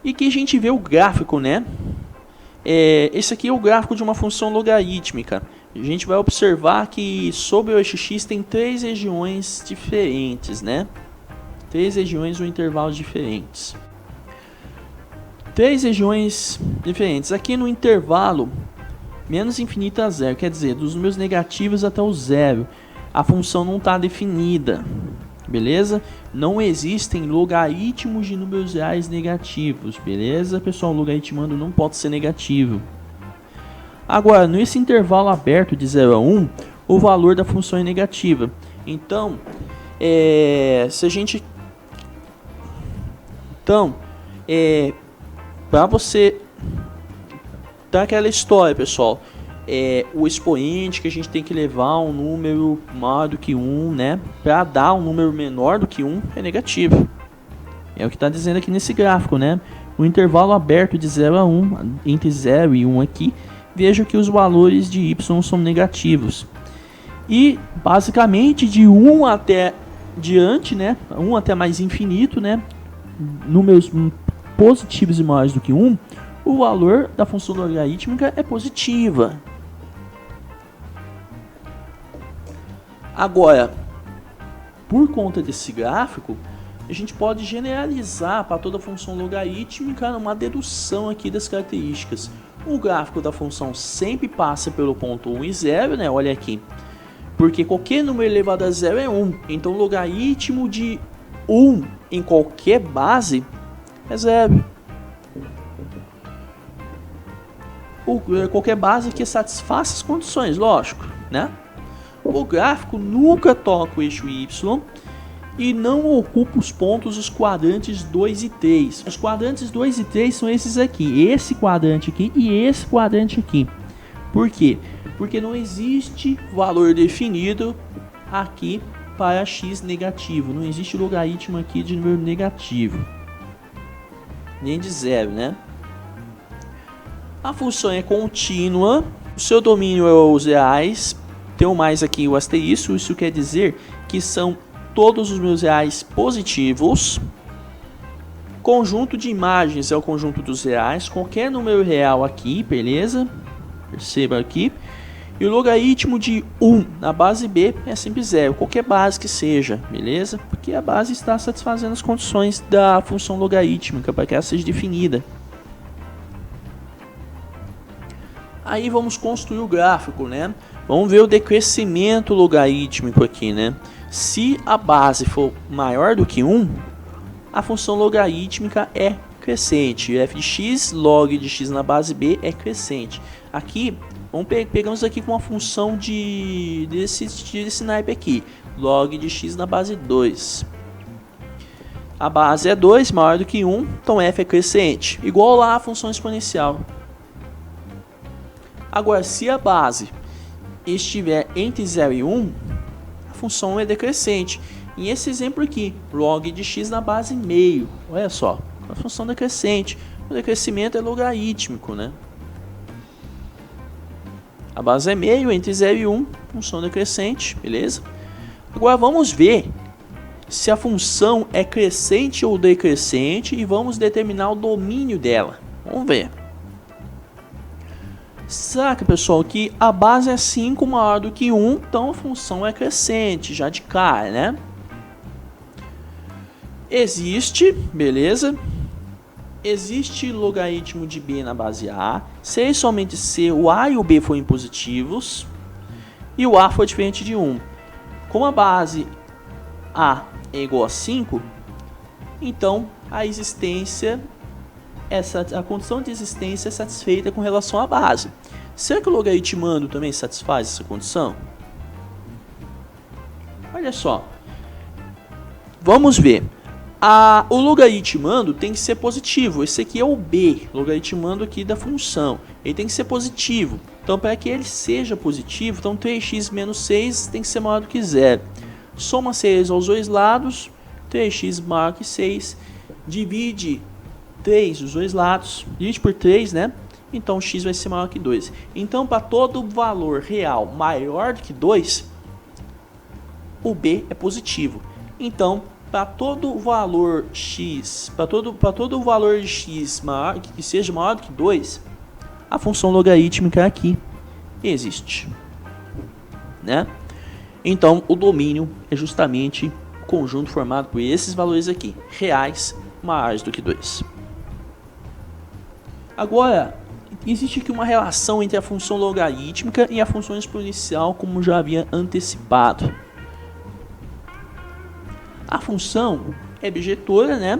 E que a gente vê o gráfico, né? Esse aqui é o gráfico de uma função logarítmica. A gente vai observar que sobre o eixo x tem três regiões diferentes, né? Três regiões ou intervalos diferentes. Três regiões diferentes. Aqui no intervalo menos infinito a zero, quer dizer, dos números negativos até o zero, a função não está definida, beleza? Não existem logaritmos de números reais negativos, beleza? Pessoal, logaritmando não pode ser negativo. Agora, nesse intervalo aberto de 0 a 1, o valor da função é negativa. Então, se a gente... Então, para você... Tá aquela história, pessoal. O expoente que a gente tem que levar um número maior do que 1, né? Para dar um número menor do que 1 é negativo. É o que está dizendo aqui nesse gráfico, né? O intervalo aberto de 0 a 1, entre 0 e 1 aqui, veja que os valores de y são negativos. E, basicamente, de 1 até diante, né? 1 até mais infinito, né? Números positivos e maiores do que 1, o valor da função logarítmica é positiva. Agora, por conta desse gráfico, a gente pode generalizar para toda função logarítmica uma dedução aqui das características. O gráfico da função sempre passa pelo ponto 1 e 0, né? Olha aqui. Porque qualquer número elevado a 0 é 1. Então, o logaritmo de 1 em qualquer base é 0. Qualquer base que satisfaça as condições, lógico, né? O gráfico nunca toca o eixo y e não ocupa os pontos os quadrantes 2 e 3. Os quadrantes 2 e 3 são esses aqui, esse quadrante aqui e esse quadrante aqui. Por quê? Porque não existe valor definido aqui para x negativo. Não existe logaritmo aqui de número negativo, nem de zero, né? A função é contínua, o seu domínio é os reais, tem o mais aqui o asterisco, isso quer dizer que são todos os números reais positivos. Conjunto de imagens é o conjunto dos reais, qualquer número real aqui, beleza? Perceba aqui. E o logaritmo de 1 na base B é sempre 0, qualquer base que seja, beleza? Porque a base está satisfazendo as condições da função logarítmica para que ela seja definida. Aí vamos construir o gráfico, né? Vamos ver o decrescimento logarítmico aqui, né? Se a base for maior do que 1, a função logarítmica é crescente. f de x, log de x na base b é crescente. Aqui, pegamos aqui com uma função desse naipe aqui. Log de x na base 2. A base é 2, maior do que 1, então f é crescente. Igual lá a função exponencial. Agora, se a base estiver entre 0 e 1, a função é decrescente. E esse exemplo aqui, log de x na base meio. Olha só, a função decrescente. O decrescimento é logarítmico, né? A base é meio, entre 0 e 1, função decrescente, beleza? Agora vamos ver se a função é crescente ou decrescente e vamos determinar o domínio dela. Vamos ver. Saca, pessoal, que a base é 5 maior do que 1, então a função é crescente, já de cara, né? Existe, beleza? Existe logaritmo de b na base A, se e somente se o A e o B forem positivos e o A for diferente de 1. Como a base A é igual a 5, então a existência... a condição de existência é satisfeita com relação à base. Será que o logaritmando também satisfaz essa condição? Olha só. Vamos ver. O logaritmando tem que ser positivo. Esse aqui é o b, logaritmando aqui da função. Ele tem que ser positivo. Então, para que ele seja positivo, então 3x menos 6 tem que ser maior do que 0. Soma 6 aos dois lados, 3x maior que 6, divide 3 os dois lados, divide por 3, né? Então x vai ser maior que 2. Então, para todo valor real maior do que 2, o b é positivo. Então, para todo valor x, para todo valor de x maior, que seja maior do que 2, a função logarítmica aqui existe, né? Então, o domínio é justamente o conjunto formado por esses valores aqui, reais maiores do que 2. Agora, existe aqui uma relação entre a função logarítmica e a função exponencial, como já havia antecipado. A função é bijetora, né?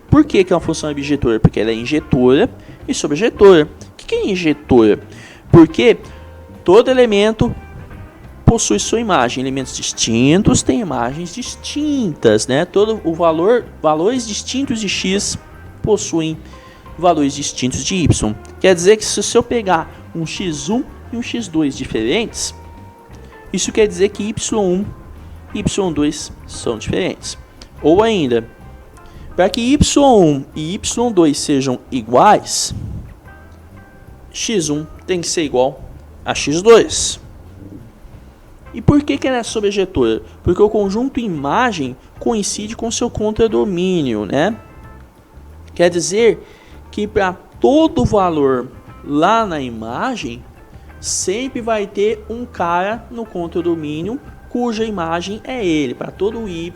Por que a função é bijetora? Porque ela é injetora e sobrejetora. O que é injetora? Porque todo elemento possui sua imagem. Elementos distintos têm imagens distintas, né? Todo o valores distintos de x possuem valores distintos de y. Quer dizer que se eu pegar um x1 e um x2 diferentes, isso quer dizer que y1 e y2 são diferentes. Ou ainda, para que y1 e y2 sejam iguais, x1 tem que ser igual a x2. E por que ela é sobrejetora? Porque o conjunto imagem coincide com seu contradomínio, né? Quer dizer que para todo valor lá na imagem, sempre vai ter um cara no contradomínio cuja imagem é ele. Para todo y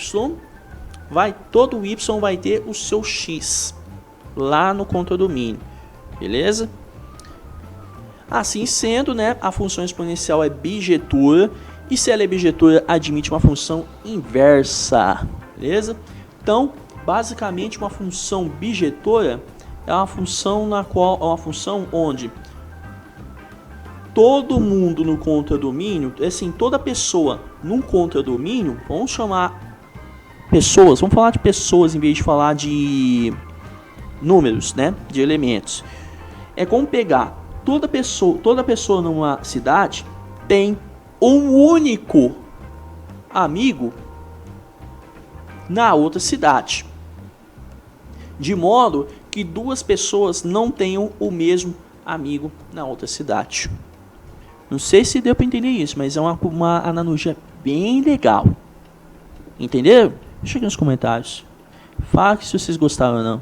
vai ter o seu x lá no contradomínio, beleza? Assim sendo, né, a função exponencial é bijetora, e se ela é bijetora, admite uma função inversa, beleza? Então, basicamente, uma função bijetora é uma função onde todo mundo no contradomínio, assim, toda pessoa num contradomínio, vamos chamar pessoas, vamos falar de pessoas em vez de falar de números, né, de elementos. É como pegar toda pessoa numa cidade tem um único amigo na outra cidade, de modo que duas pessoas não tenham o mesmo amigo na outra cidade. Não sei se deu para entender isso, mas é uma analogia bem legal. Entenderam? Deixa aqui nos comentários. Fala se vocês gostaram ou não.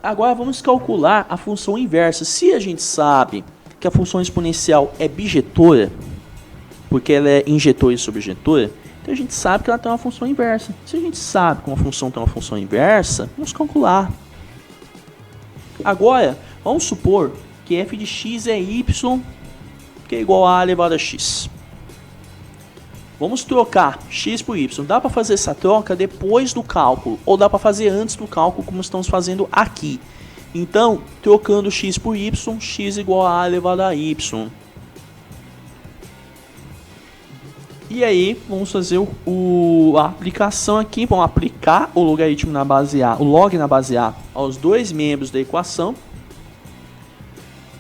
Agora vamos calcular a função inversa. Se a gente sabe que a função exponencial é bijetora, porque ela é injetora e sobrejetora, então a gente sabe que ela tem uma função inversa. Se a gente sabe que uma função tem uma função inversa, vamos calcular. Agora, vamos supor que f de x é y, que é igual a elevado a x. Vamos trocar x por y. Dá para fazer essa troca depois do cálculo, ou dá para fazer antes do cálculo, como estamos fazendo aqui. Então, trocando x por y, x igual a elevado a y. E aí, vamos fazer a aplicação aqui. Vamos aplicar o logaritmo na base A, o log na base A, aos dois membros da equação.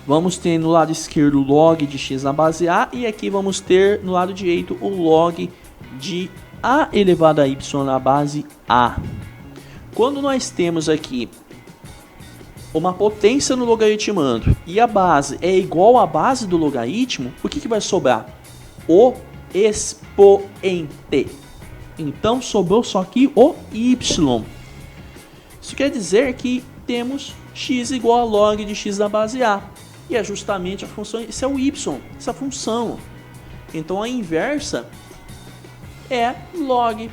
Vamos ter no lado esquerdo o log de x na base A. E aqui vamos ter no lado direito o log de A elevado a y na base A. Quando nós temos aqui uma potência no logaritmando e a base é igual à base do logaritmo, o que vai sobrar? O expoente. Então sobrou só aqui o y. Isso quer dizer que temos x igual a log de x na base A. E é justamente a função, esse é o y, essa função. Então a inversa é log.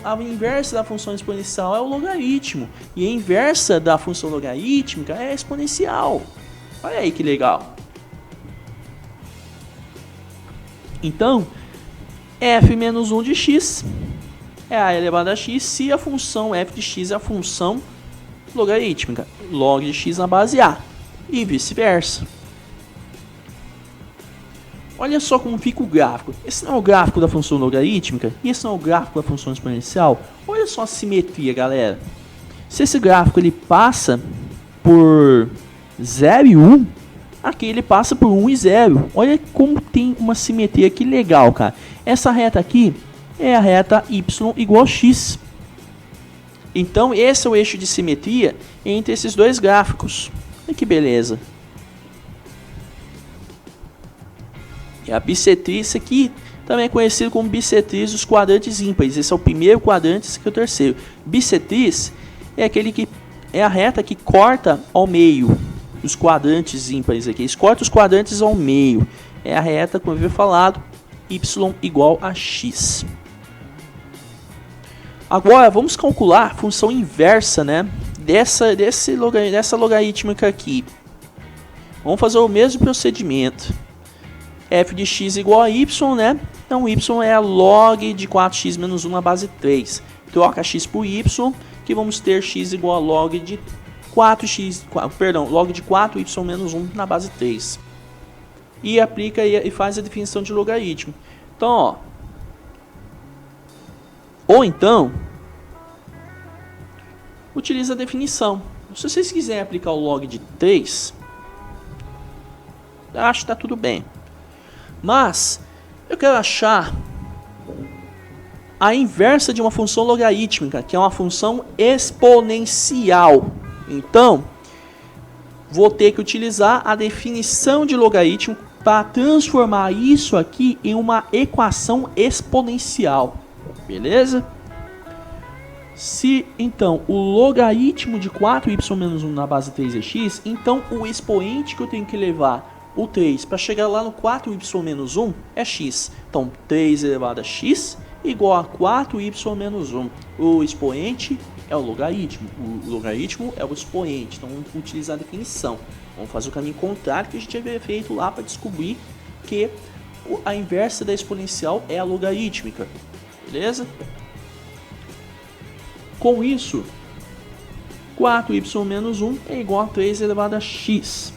A inversa da função exponencial é o logaritmo. E a inversa da função logarítmica é a exponencial. Olha aí que legal. Então, f menos 1 de x é a elevado a x se a função f de x é a função logarítmica. Log de x na base A. E vice-versa. Olha só como fica o gráfico. Esse não é o gráfico da função logarítmica e esse não é o gráfico da função exponencial. Olha só a simetria, galera. Se esse gráfico ele passa por 0 e 1, aqui ele passa por 1 e 0. Olha como tem uma simetria aqui legal, cara. Essa reta aqui é a reta y igual a x. Então esse é o eixo de simetria entre esses dois gráficos. Olha que beleza. E a bissetriz aqui também conhecido como bissetriz dos quadrantes ímpares. Esse é o primeiro quadrante, esse aqui é o terceiro. Bissetriz é aquele que é a reta que corta ao meio os quadrantes ímpares aqui. Eles cortam os quadrantes ao meio. É a reta, como eu havia falado, y igual a x. Agora vamos calcular a função inversa, né, dessa logarítmica aqui. Vamos fazer o mesmo procedimento. F de x igual a y, né? Então y é a log de 4x menos 1 na base 3. Troca x por y, que vamos ter x igual a log de 4y menos 1 na base 3. E aplica e faz a definição de logaritmo. Então, ó. Ou então, utiliza a definição. Se vocês quiserem aplicar o log de 3, acho que está tudo bem. Mas eu quero achar a inversa de uma função logarítmica, que é uma função exponencial. Então, vou ter que utilizar a definição de logaritmo para transformar isso aqui em uma equação exponencial. Beleza? Se então o logaritmo de 4y menos 1 na base 3 é x, então o expoente que eu tenho que levar o 3 para chegar lá no 4y menos 1 é x. Então 3 elevado a x igual a 4y menos 1. O expoente é o logaritmo é o expoente. Então vamos utilizar a definição. Vamos fazer o caminho contrário que a gente havia feito lá para descobrir que a inversa da exponencial é a logarítmica. Beleza? Com isso, 4y menos 1 é igual a 3 elevado a x.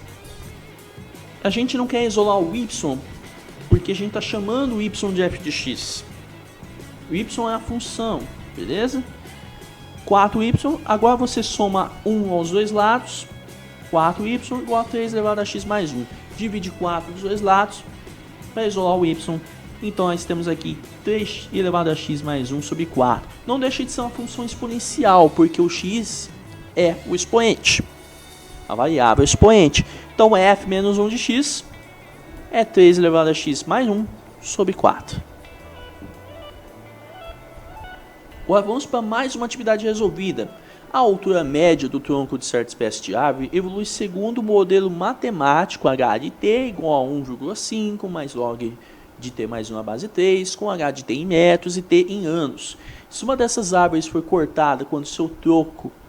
A gente não quer isolar o y, porque a gente está chamando o y de f de x. O y é a função, beleza? 4y, agora você soma 1 aos dois lados. 4y igual a 3 elevado a x mais 1. Divide 4 dos dois lados para isolar o y. Então nós temos aqui 3 elevado a x mais 1 sobre 4. Não deixa de ser uma função exponencial, porque o x é o expoente. A variável expoente. Então f menos 1 de x é 3 elevado a x mais 1 sobre 4. Agora vamos para mais uma atividade resolvida. A altura média do tronco de certa espécie de árvore evolui segundo o modelo matemático h de t igual a 1,5 mais log de t mais 1 na base 3, com h de t em metros e t em anos. Se uma dessas árvores for cortada quando seu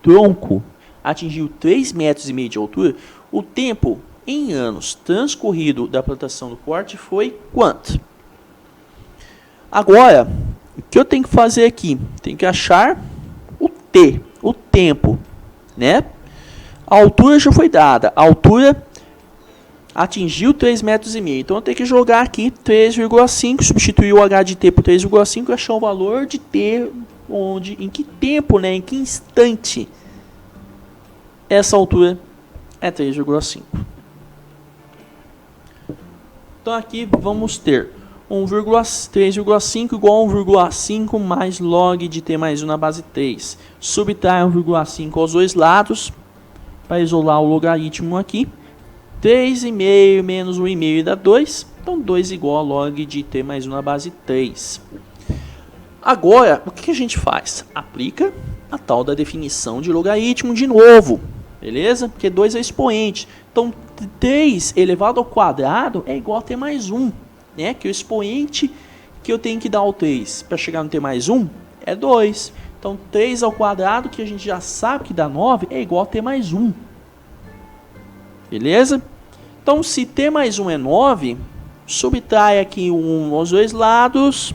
tronco atingiu 3,5 metros de altura, o tempo em anos transcorrido da plantação do corte foi quanto? Agora, o que eu tenho que fazer aqui? Tenho que achar o t, o tempo, né? A altura já foi dada, a altura atingiu 3,5 metros. Então eu tenho que jogar aqui 3,5, substituir o h de t por 3,5 e achar o valor de t, em que tempo, né? Em que instante essa altura é 3,5. Então aqui vamos ter 3,5 igual a 1,5 mais log de t mais 1 na base 3. Subtrai 1,5 aos dois lados para isolar o logaritmo aqui. 3,5 menos 1,5 dá 2. Então 2 igual a log de t mais 1 na base 3. Agora, o que a gente faz? Aplica a tal da definição de logaritmo de novo. Beleza? Porque 2 é expoente. Então 3 elevado ao quadrado é igual a t mais 1. Né? Que o expoente que eu tenho que dar ao 3 para chegar no t mais 1 é 2. Então 3 ao quadrado, que a gente já sabe que dá 9, é igual a t mais 1. Beleza? Então se t mais 1 é 9, subtrai aqui 1 aos dois lados.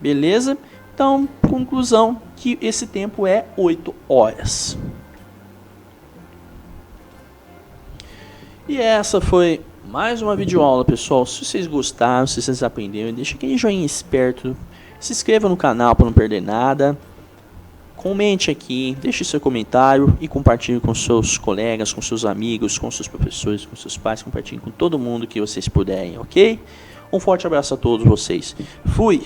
Beleza? Então, conclusão que esse tempo é 8 horas. E essa foi mais uma videoaula, pessoal. Se vocês gostaram, se vocês aprenderam, deixa aquele joinha esperto. Se inscreva no canal para não perder nada. Comente aqui, deixe seu comentário e compartilhe com seus colegas, com seus amigos, com seus professores, com seus pais. Compartilhe com todo mundo que vocês puderem, ok? Um forte abraço a todos vocês. Fui!